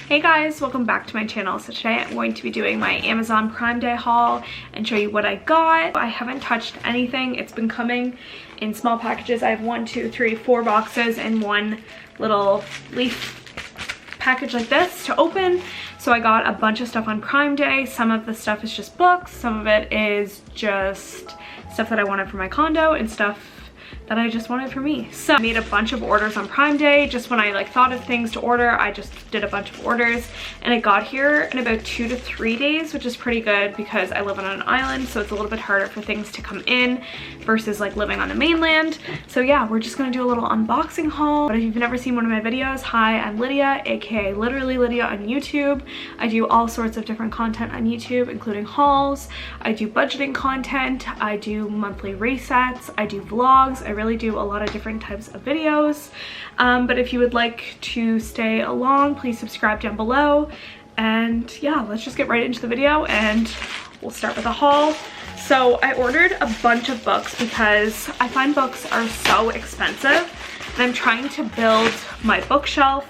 Hey guys, welcome back to my channel. So today I'm going to be doing my Amazon Prime Day haul and show you what I got. I haven't touched anything. It's been coming in small packages. I have 1, 2, 3, 4 boxes and one little leaf package like this to open. So I got a bunch of stuff on Prime Day. Some of the stuff is just books, some of it is just stuff that I wanted for my condo and stuff that I just wanted for me. So I made a bunch of orders on Prime Day. Just when I thought of things to order, I just did a bunch of orders and it got here in about 2 to 3 days, which is pretty good because I live on an island, so it's a little bit harder for things to come in versus like living on the mainland. So yeah, we're just gonna do a little unboxing haul. But if you've never seen one of my videos, hi, I'm Lydia, aka Literally Lydia on YouTube. I do all sorts of different content on YouTube, including hauls. I do budgeting content. I do monthly resets. I do vlogs. I really do a lot of different types of videos, but if you would like to stay along, please subscribe down below. And yeah, let's just get right into the video and we'll start with a haul. So I ordered a bunch of books because I find books are so expensive and I'm trying to build my bookshelf.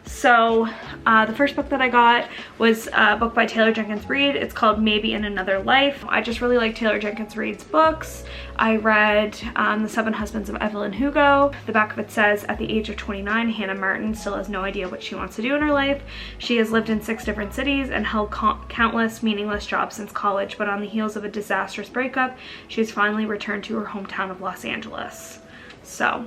So the first book that I got was a book by Taylor Jenkins Reid. It's called Maybe in Another Life. I just really like Taylor Jenkins Reid's books. I read The 7 Husbands of Evelyn Hugo. The back of it says, at the age of 29, Hannah Martin still has no idea what she wants to do in her life. She has lived in 6 different cities and held countless meaningless jobs since college, but on the heels of a disastrous breakup, she has finally returned to her hometown of Los Angeles. So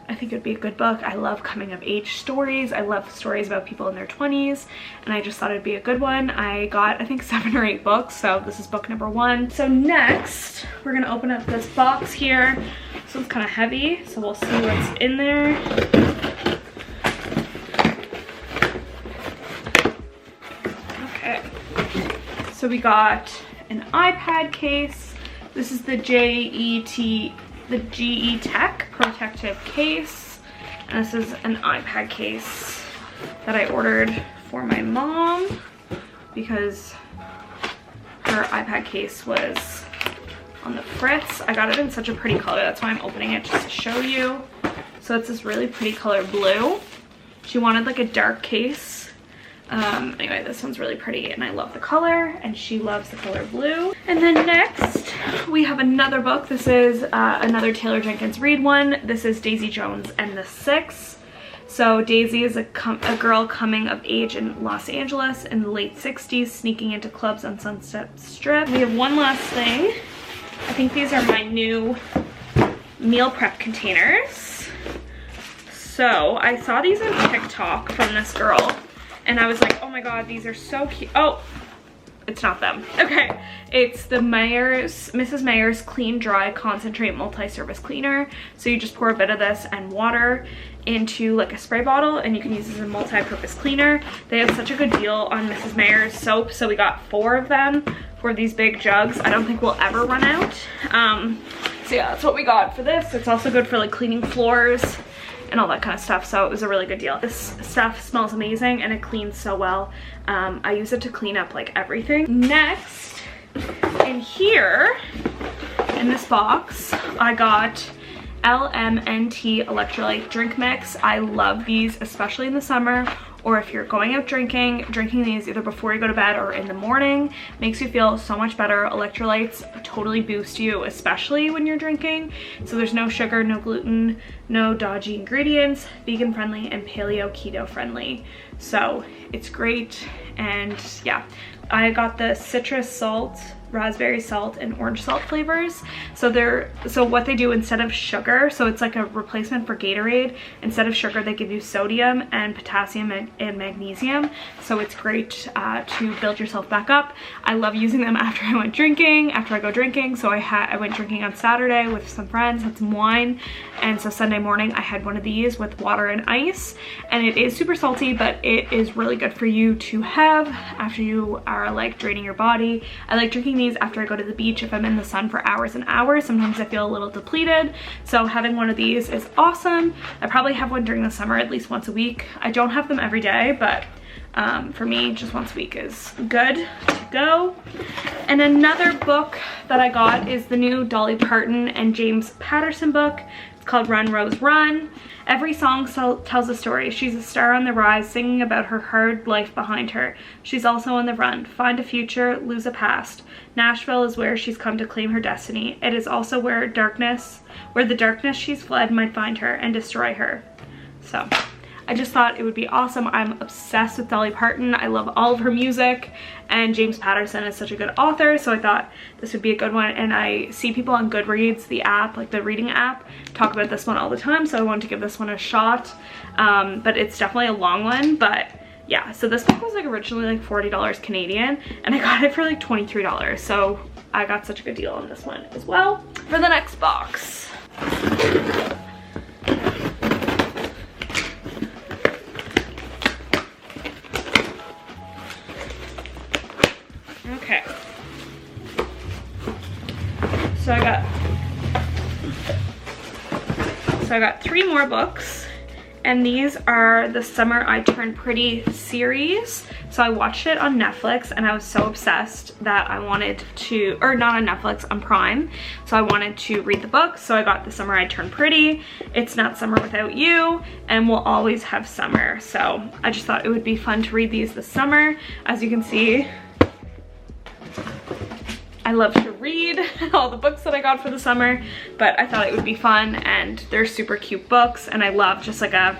I think it would be a good book. I love coming of age stories. I love stories about people in their 20s, and I just thought it'd be a good one. I got, I think, 7 or 8 books, so this is book number 1. So next, we're gonna open up this box here. This one's kind of heavy, so we'll see what's in there. Okay, so we got an iPad case. This is the GE Tech protective case, and this is an iPad case that I ordered for my mom because her iPad case was on the fritz. I got it in such a pretty color, that's why I'm opening it, just to show you. So it's this really pretty color blue. She wanted like a dark case. Anyway, this one's really pretty and I love the color and she loves the color blue. And then next we have another book. This is another Taylor Jenkins Reid one. This is Daisy Jones and the Six. So Daisy is a girl coming of age in Los Angeles in the late 60s, sneaking into clubs on Sunset Strip. We have one last thing. I think these are my new meal prep containers. So I saw these on TikTok from this girl and I was like, oh my god, these are so cute. Oh, it's not them. Okay, it's the Mrs. Meyer's Clean Dry Concentrate Multi-Service Cleaner. So you just pour a bit of this and water into like a spray bottle and you can use this as a multi-purpose cleaner. They have such a good deal on Mrs. Meyer's soap, so we got 4 of them for these big jugs. I don't think we'll ever run out. So yeah, that's what we got for this. It's also good for like cleaning floors and all that kind of stuff, so it was a really good deal. This stuff smells amazing and it cleans so well. I use it to clean up like everything. Next, in here, in this box, I got LMNT electrolyte drink mix. I love these, especially in the summer, or if you're going out drinking these either before you go to bed or in the morning. Makes you feel so much better. Electrolytes totally boost you, especially when you're drinking. So there's no sugar, no gluten, no dodgy ingredients, vegan friendly and paleo keto friendly. So it's great. And yeah, I got the citrus salt, raspberry salt and orange salt flavors. So what they do instead of sugar, so it's like a replacement for Gatorade. Instead of sugar, they give you sodium and potassium and magnesium. So it's great to build yourself back up. I love using them after I go drinking. So I went drinking on Saturday with some friends, had some wine. And so Sunday morning I had one of these with water and ice, and it is super salty, but it is really good for you to have after you are like draining your body. I like drinking these after I go to the beach if I'm in the sun for hours and hours. Sometimes I feel a little depleted, so having one of these is awesome. I probably have one during the summer at least once a week. I don't have them every day, but for me, just once a week is good to go. And another book that I got is the new Dolly Parton and James Patterson book. It's It's called Run Rose Run. Every song tells a story. She's a star on the rise, singing about her hard life behind her. She's also on the run. Find a future, lose a past. Nashville is where she's come to claim her destiny. It is also where the darkness she's fled might find her and destroy her. So I just thought it would be awesome. I'm obsessed with Dolly Parton. I love all of her music, and James Patterson is such a good author, so I thought this would be a good one. And I see people on Goodreads, the app, like the reading app, talk about this one all the time, so I wanted to give this one a shot. But it's definitely a long one, but yeah. So this book was like originally like $40 Canadian, and I got it for like $23, so I got such a good deal on this one as well. For the next box, okay, so I got 3 more books, and these are the Summer I Turned Pretty series. So I watched it on Netflix, and I was so obsessed that I wanted to, or not on Netflix, on Prime, so I wanted to read the book. So I got The Summer I Turned Pretty, It's Not Summer Without You, and We'll Always Have Summer. So I just thought it would be fun to read these this summer. As you can see, I love to read all the books that I got for the summer, but I thought it would be fun, and they're super cute books, and I love just like a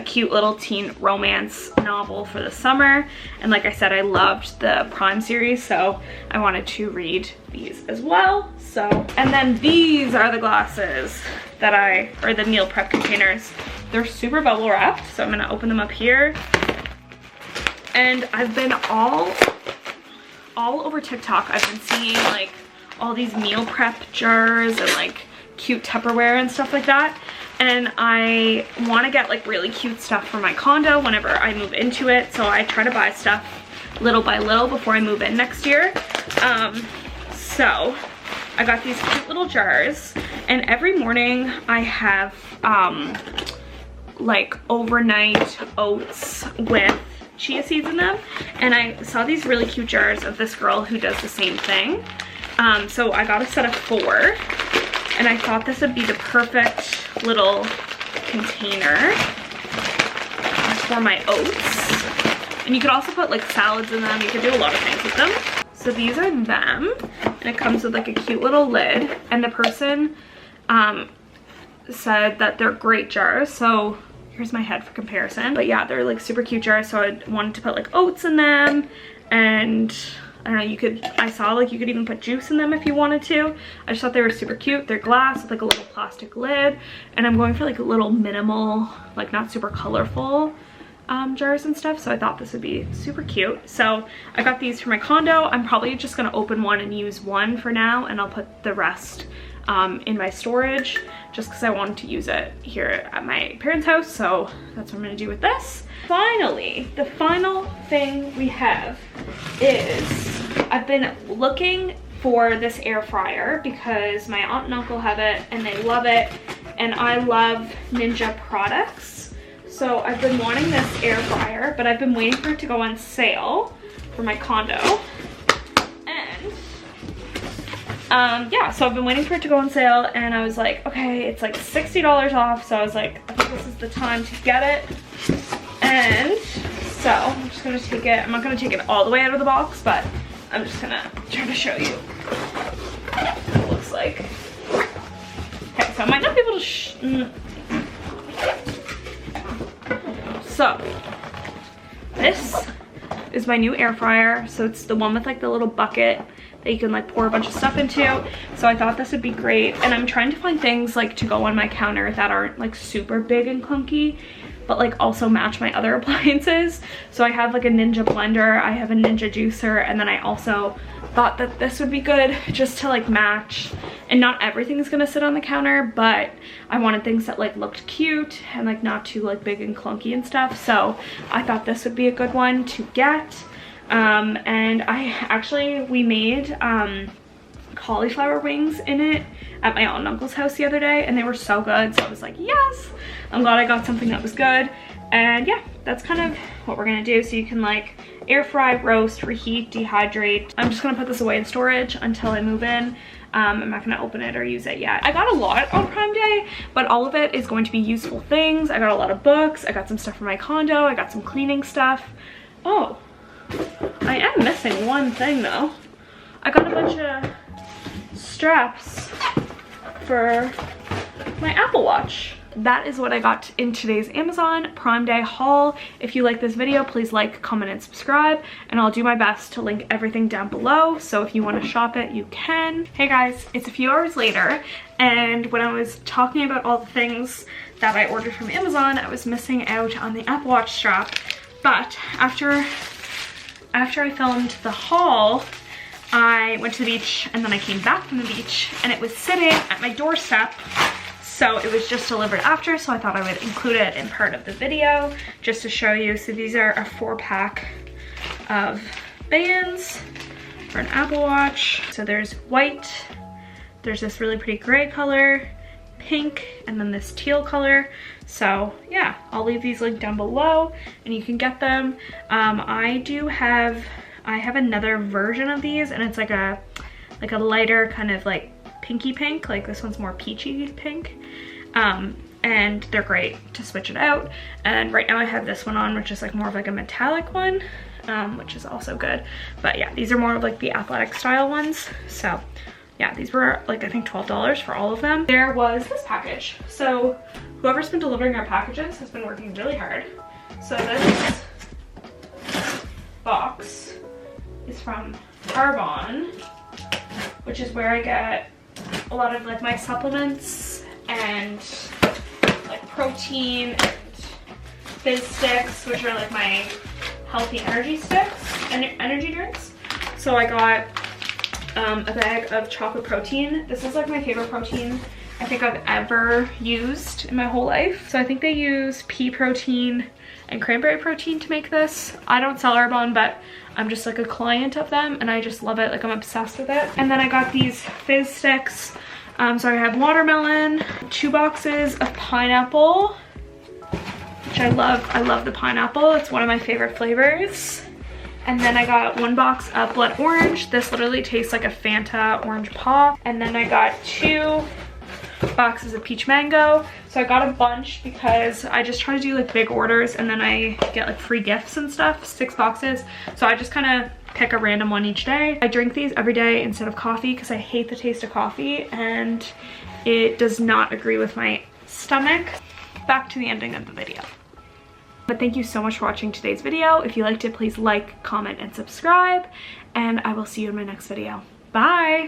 cute little teen romance novel for the summer. And like I said, I loved the Prime series, so I wanted to read these as well. So, and then these are the glasses that or the meal prep containers. They're super bubble wrapped, so I'm gonna open them up here. And I've been all over TikTok. I've been seeing like all these meal prep jars and like cute Tupperware and stuff like that, and I want to get like really cute stuff for my condo whenever I move into it, so I try to buy stuff little by little before I move in next year. So I got these cute little jars, and every morning I have like overnight oats with chia seeds in them, and I saw these really cute jars of this girl who does the same thing. So I got a set of 4, and I thought this would be the perfect little container for my oats. And you could also put like salads in them. You could do a lot of things with them. So these are them, and it comes with like a cute little lid, and the person said that they're great jars, so here's my head for comparison. But yeah, they're like super cute jars, so I wanted to put like oats in them, and I don't know, I saw like you could even put juice in them if you wanted to. I just thought they were super cute. They're glass with like a little plastic lid, and I'm going for like a little minimal, like not super colorful jars and stuff, so I thought this would be super cute. So I got these for my condo. I'm probably just gonna open one and use one for now, and I'll put the rest in my storage, just because I wanted to use it here at my parents' house, so that's what I'm gonna do with this. Finally, the final thing we have is, I've been looking for this air fryer because my aunt and uncle have it and they love it, and I love Ninja products. So I've been wanting this air fryer, but I've been waiting for it to go on sale for my condo. Yeah, so I've been waiting for it to go on sale, and I was like, okay, it's like $60 off, so I was like, I think this is the time to get it. And so I'm just gonna take it, I'm not gonna take it all the way out of the box, but I'm just gonna try to show you what it looks like. Okay, so I might not be able to so this is my new air fryer. So it's the one with like the little bucket that you can like pour a bunch of stuff into. So I thought this would be great, and I'm trying to find things like to go on my counter that aren't like super big and clunky, but like also match my other appliances. So I have like a Ninja blender, I have a Ninja juicer, and then I also thought that this would be good just to like match. And not everything's gonna sit on the counter, but I wanted things that like looked cute and like not too like big and clunky and stuff. So I thought this would be a good one to get. And we made cauliflower wings in it at my aunt and uncle's house the other day, and they were so good, so I was like, yes, I'm glad I got something that was good. And yeah, that's kind of what we're gonna do. So you can like air fry, roast, reheat, dehydrate. I'm just gonna put this away in storage until I move in. I'm not gonna open it or use it yet. I got a lot on Prime Day, but all of it is going to be useful things. I got a lot of books. I got some stuff for my condo. I got some cleaning stuff. Oh, I am missing one thing though. I got a bunch of straps for my Apple Watch. That is what I got in today's Amazon Prime Day haul. If you like this video, please like, comment, and subscribe, and I'll do my best to link everything down below, so if you want to shop it, you can. Hey guys, it's a few hours later, and when I was talking about all the things that I ordered from Amazon, I was missing out on the Apple Watch strap, but after I filmed the haul, I went to the beach, and then I came back from the beach, and it was sitting at my doorstep. So it was just delivered after, so I thought I would include it in part of the video just to show you. So these are a 4-pack of bands for an Apple Watch. So there's white, there's this really pretty gray color, pink, and then this teal color. So yeah, I'll leave these linked down below and you can get them. I have another version of these, and it's like a lighter kind of like pinky pink. Like this one's more peachy pink, and they're great to switch it out. And right now I have this one on, which is like more of like a metallic one, which is also good. But yeah, these are more of like the athletic style ones. So yeah, these were like I think $12 for all of them. There was this package. So whoever's been delivering our packages has been working really hard. So this box is from Arbonne, which is where I get a lot of like my supplements and like protein and fizz sticks, which are like my healthy energy sticks and energy drinks. So I got a bag of chocolate protein. This is like my favorite protein I think I've ever used in my whole life. So I think they use pea protein and cranberry protein to make this. I don't sell Arbonne, but I'm just like a client of them and I just love it. Like I'm obsessed with it. And then I got these fizz sticks. So I have watermelon, 2 boxes of pineapple, which I love. I love the pineapple. It's one of my favorite flavors. And then I got 1 box of blood orange. This literally tastes like a Fanta orange pop. And then I got 2 boxes of peach mango. So I got a bunch because I just try to do like big orders and then I get like free gifts and stuff, 6 boxes. So I just kind of pick a random one each day. I drink these every day instead of coffee because I hate the taste of coffee and it does not agree with my stomach. Back to the ending of the video. But thank you so much for watching today's video. If you liked it, please like, comment, and subscribe, and I will see you in my next video. Bye!